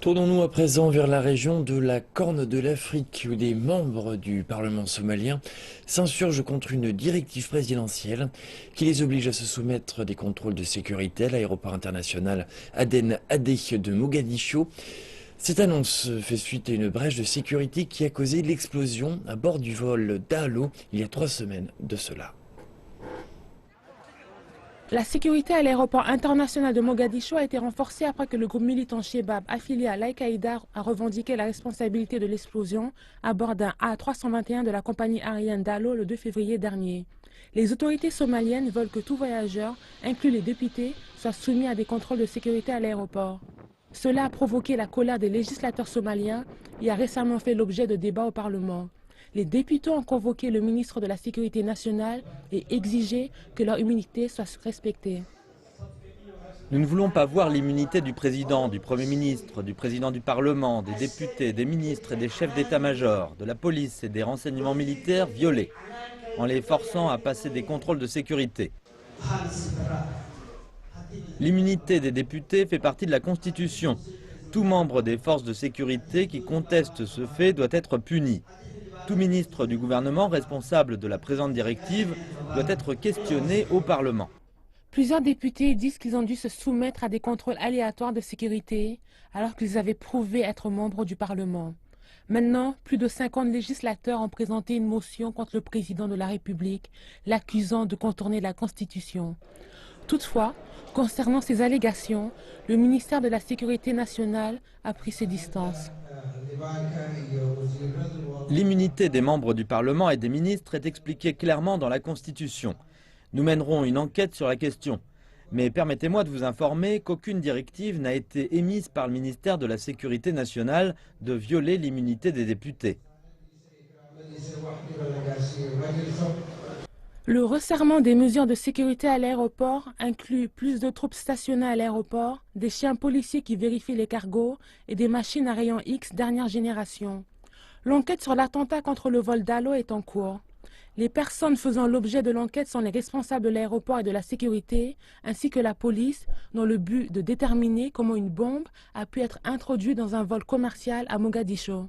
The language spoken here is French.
Tournons-nous à présent vers la région de la Corne de l'Afrique où des membres du Parlement somalien s'insurgent contre une directive présidentielle qui les oblige à se soumettre à des contrôles de sécurité à l'aéroport international Aden Adé de Mogadiscio. Cette annonce fait suite à une brèche de sécurité qui a causé l'explosion à bord du vol d'Alo il y a 3 semaines de cela. La sécurité à l'aéroport international de Mogadiscio a été renforcée après que le groupe militant Shebab, affilié à Al-Qaïda, a revendiqué la responsabilité de l'explosion à bord d'un A321 de la compagnie aérienne Dalo le 2 février dernier. Les autorités somaliennes veulent que tout voyageur, inclus les députés, soit soumis à des contrôles de sécurité à l'aéroport. Cela a provoqué la colère des législateurs somaliens et a récemment fait l'objet de débats au Parlement. Les députés ont convoqué le ministre de la Sécurité nationale et exigé que leur immunité soit respectée. Nous ne voulons pas voir l'immunité du président, du Premier ministre, du président du Parlement, des députés, des ministres et des chefs d'état-major, de la police et des renseignements militaires violée, en les forçant à passer des contrôles de sécurité. L'immunité des députés fait partie de la Constitution. Tout membre des forces de sécurité qui conteste ce fait doit être puni. Tout ministre du gouvernement responsable de la présente directive doit être questionné au Parlement. Plusieurs députés disent qu'ils ont dû se soumettre à des contrôles aléatoires de sécurité alors qu'ils avaient prouvé être membres du Parlement. Maintenant, plus de 50 législateurs ont présenté une motion contre le président de la République, l'accusant de contourner la Constitution. Toutefois, concernant ces allégations, le ministère de la Sécurité nationale a pris ses distances. L'immunité des membres du Parlement et des ministres est expliquée clairement dans la Constitution. Nous mènerons une enquête sur la question. Mais permettez-moi de vous informer qu'aucune directive n'a été émise par le ministère de la Sécurité nationale de violer l'immunité des députés. Le resserrement des mesures de sécurité à l'aéroport inclut plus de troupes stationnées à l'aéroport, des chiens policiers qui vérifient les cargos et des machines à rayon X dernière génération. L'enquête sur l'attentat contre le vol d'Alo est en cours. Les personnes faisant l'objet de l'enquête sont les responsables de l'aéroport et de la sécurité, ainsi que la police, dans le but de déterminer comment une bombe a pu être introduite dans un vol commercial à Mogadiscio.